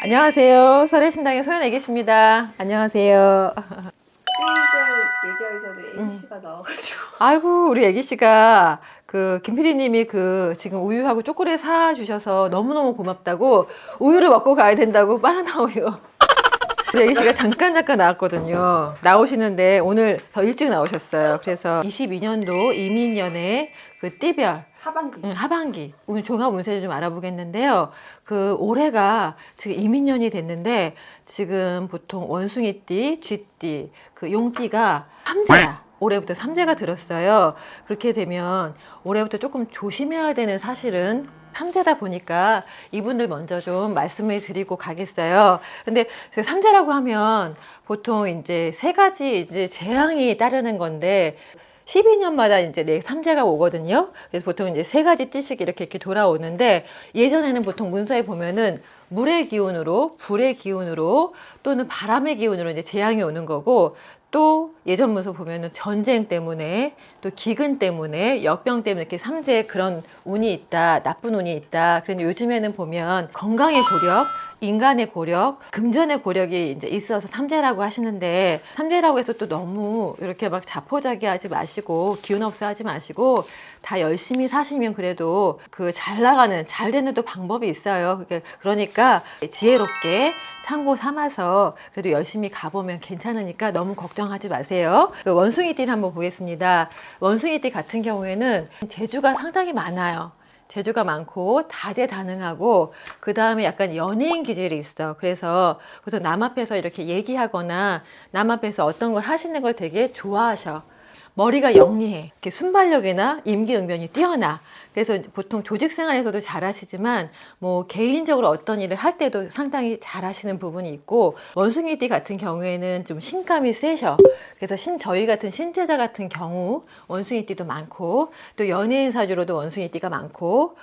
안녕하세요. 설해신당의 소연애기씨입니다. 안녕하세요. 띠들 얘기하기 전에 A씨가 나와가지고 아이고, 우리 애기씨가 김 PD님이 지금 우유하고 초콜릿 사주셔서 너무너무 고맙다고 우유를 먹고 가야 된다고 바나나 우유. 우리 애기씨가 잠깐 나왔거든요. 나오시는데 오늘 더 일찍 나오셨어요. 그래서 22년도 이민년의 띠별. 하반기. 하반기 오늘 종합 운세를 좀 알아보겠는데요. 올해가 지금 이민년이 됐는데 지금 보통 원숭이띠, 쥐띠, 용띠가 삼재야. 올해부터 삼재가 들었어요. 그렇게 되면 올해부터 조금 조심해야 되는 사실은 삼재다 보니까 이분들 먼저 좀 말씀을 드리고 가겠어요. 근데 삼재라고 하면 보통 이제 세 가지 이제 재앙이 따르는 건데 12년마다 이제 삼재가 오거든요. 그래서 보통 이제 세 가지 띠씩 이렇게 돌아오는데 예전에는 보통 문서에 보면은 물의 기운으로, 불의 기운으로 또는 바람의 기운으로 이제 재앙이 오는 거고 또 예전 문서 보면은 전쟁 때문에 또 기근 때문에 역병 때문에 이렇게 삼재에 그런 운이 있다, 나쁜 운이 있다. 그런데 요즘에는 보면 건강의 고력, 인간의 고력, 금전의 고력이 이제 있어서 삼재라고 하시는데 삼재라고 해서 또 너무 이렇게 막 자포자기하지 마시고 기운 없어 하지 마시고 다 열심히 사시면 그래도 잘 나가는 잘 되는 또 방법이 있어요. 그러니까 지혜롭게 참고 삼아서 그래도 열심히 가보면 괜찮으니까 너무 걱정하지 마세요. 원숭이띠를 한번 보겠습니다. 원숭이띠 같은 경우에는 재주가 상당히 많아요. 재주가 많고 다재다능하고 그 다음에 약간 연예인 기질이 있어. 그래서 보통 남 앞에서 이렇게 얘기하거나 남 앞에서 어떤 걸 하시는 걸 되게 좋아하셔. 머리가 영리해. 이렇게 순발력이나 임기응변이 뛰어나. 그래서 보통 조직 생활에서도 잘하시지만 뭐 개인적으로 어떤 일을 할 때도 상당히 잘하시는 부분이 있고 원숭이띠 같은 경우에는 좀 신감이 세셔. 그래서 저희 같은 신체자 같은 경우 원숭이띠도 많고 또 연예인 사주로도 원숭이띠가 많고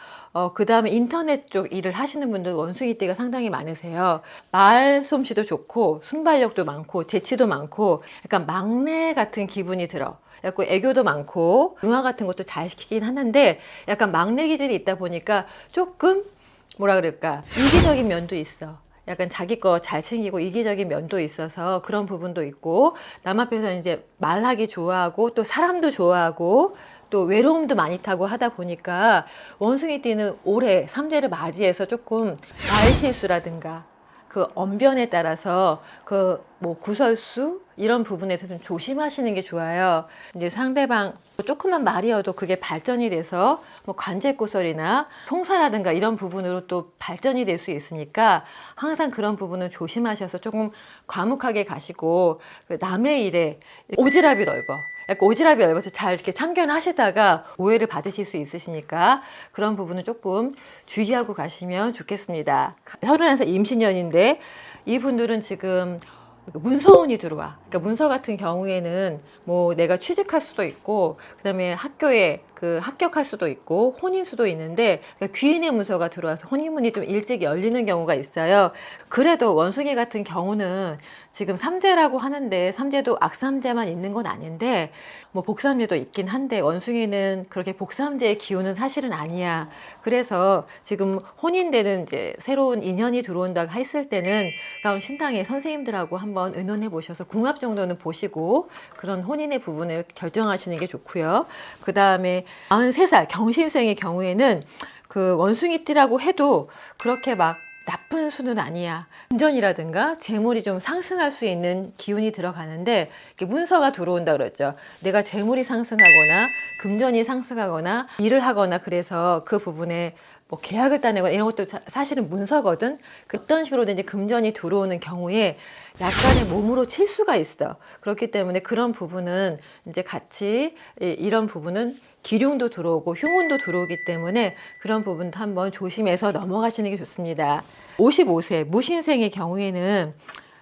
그 다음에 인터넷 쪽 일을 하시는 분들 원숭이띠가 상당히 많으세요. 말솜씨도 좋고 순발력도 많고 재치도 많고 약간 막내 같은 기분이 들어. 약간 애교도 많고 응화 같은 것도 잘 시키긴 하는데 약간 막내 기질이 있다 보니까 조금 뭐라 그럴까 이기적인 면도 있어. 약간 자기 거 잘 챙기고 이기적인 면도 있어서 그런 부분도 있고 남 앞에서 이제 말하기 좋아하고 또 사람도 좋아하고 또 외로움도 많이 타고 하다 보니까 원숭이띠는 올해 삼재를 맞이해서 조금 말실수라든가 언변에 따라서 뭐 구설수 이런 부분에서 좀 조심하시는 게 좋아요. 이제 상대방 조금만 말이어도 그게 발전이 돼서 뭐 관제구설이나 통사라든가 이런 부분으로 또 발전이 될 수 있으니까 항상 그런 부분은 조심하셔서 조금 과묵하게 가시고 남의 일에 오지랖이 넓어. 약간 오지랖이 넓어서 잘 이렇게 참견하시다가 오해를 받으실 수 있으시니까 그런 부분은 조금 주의하고 가시면 좋겠습니다. 31살 임신년인데 이분들은 지금 문서운이 들어와. 그러니까 문서 같은 경우에는 뭐 내가 취직할 수도 있고 그다음에 학교에 합격할 수도 있고 혼인 수도 있는데 그러니까 귀인의 문서가 들어와서 혼인문이 좀 일찍 열리는 경우가 있어요. 그래도 원숭이 같은 경우는 지금 삼재라고 하는데 삼재도 악삼재만 있는 건 아닌데 뭐 복삼재도 있긴 한데 원숭이는 그렇게 복삼재의 기운은 사실은 아니야. 그래서 지금 혼인되는 이제 새로운 인연이 들어온다고 했을 때는 그럼 신당의 선생님들하고 한번 의논해 보셔서 궁합 정도는 보시고 그런 혼인의 부분을 결정하시는 게 좋고요. 그 다음에 93살 경신생의 경우에는 원숭이띠라고 해도 그렇게 막 나쁜 수는 아니야. 금전이라든가 재물이 좀 상승할 수 있는 기운이 들어가는데 문서가 들어온다 그러죠. 내가 재물이 상승하거나 금전이 상승하거나 일을 하거나 그래서 그 부분에 뭐 계약을 따내거나 이런 것도 사실은 문서거든. 어떤 식으로든지 금전이 들어오는 경우에 약간의 몸으로 칠 수가 있어. 그렇기 때문에 그런 부분은 이제 같이 이런 부분은 기룡도 들어오고 흉운도 들어오기 때문에 그런 부분도 한번 조심해서 넘어가시는 게 좋습니다. 55세 무신생의 경우에는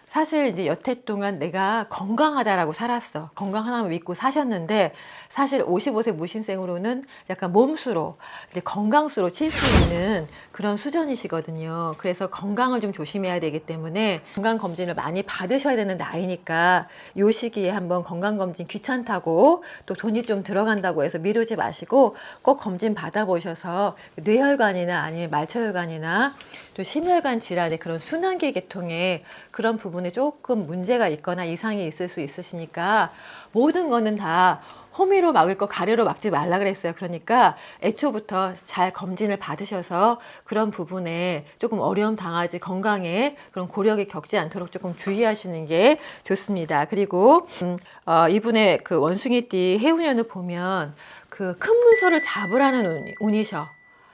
사실 이제 여태 동안 내가 건강하다라고 살았어. 건강 하나만 믿고 사셨는데 사실 55세 무신생으로는 약간 몸수로 이제 건강수로 칠 수 있는 그런 수준이시거든요. 그래서 건강을 좀 조심해야 되기 때문에 건강검진을 많이 받으셔야 되는 나이니까 이 시기에 한번 건강검진 귀찮다고 또 돈이 좀 들어간다고 해서 미루지 마시고 꼭 검진 받아보셔서 뇌혈관이나 아니면 말초혈관이나 또 심혈관 질환의 그런 순환기 계통에 그런 부분에 조금 문제가 있거나 이상이 있을 수 있으시니까 모든 거는 다 호미로 막을 거 가래로 막지 말라 그랬어요. 그러니까 애초부터 잘 검진을 받으셔서 그런 부분에 조금 어려움 당하지 건강에 그런 고력이 겪지 않도록 조금 주의하시는 게 좋습니다. 그리고 이분의 그 원숭이띠 해운년을 보면 그 큰 문서를 잡으라는 운이셔.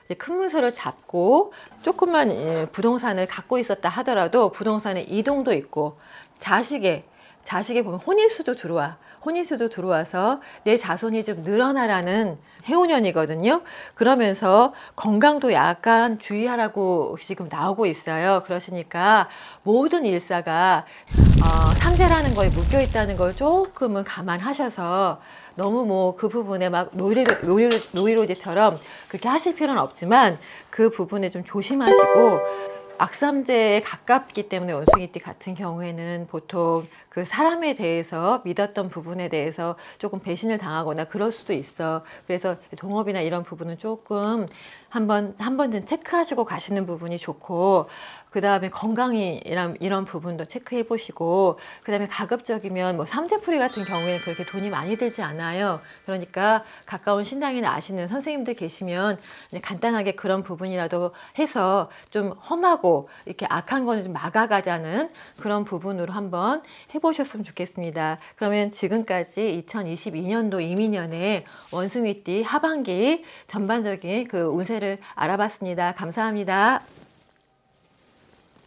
이제 큰 문서를 잡고 조금만 부동산을 갖고 있었다 하더라도 부동산의 이동도 있고 자식에 보면 혼인수도 들어와. 혼인수도 들어와서 내 자손이 좀 늘어나라는 해운년이거든요. 그러면서 건강도 약간 주의하라고 지금 나오고 있어요. 그러시니까 모든 일사가 삼재라는 거에 묶여 있다는 걸 조금은 감안하셔서 너무 뭐 그 부분에 막 노이로제처럼 그렇게 하실 필요는 없지만 그 부분에 좀 조심하시고 악삼재에 가깝기 때문에 원숭이띠 같은 경우에는 보통 그 사람에 대해서 믿었던 부분에 대해서 조금 배신을 당하거나 그럴 수도 있어. 그래서 동업이나 이런 부분은 조금 한 번쯤 체크하시고 가시는 부분이 좋고, 그 다음에 건강이 이런 부분도 체크해 보시고, 그 다음에 가급적이면 뭐 삼재풀이 같은 경우에는 그렇게 돈이 많이 들지 않아요. 그러니까 가까운 신당이나 아시는 선생님들 계시면 간단하게 그런 부분이라도 해서 좀 험하고 이렇게 악한 거는 좀 막아가자는 그런 부분으로 한번 해보셨으면 좋겠습니다. 그러면 지금까지 2022년도 이민년에 원숭이띠 하반기 전반적인 그 운세를 알아봤습니다. 감사합니다.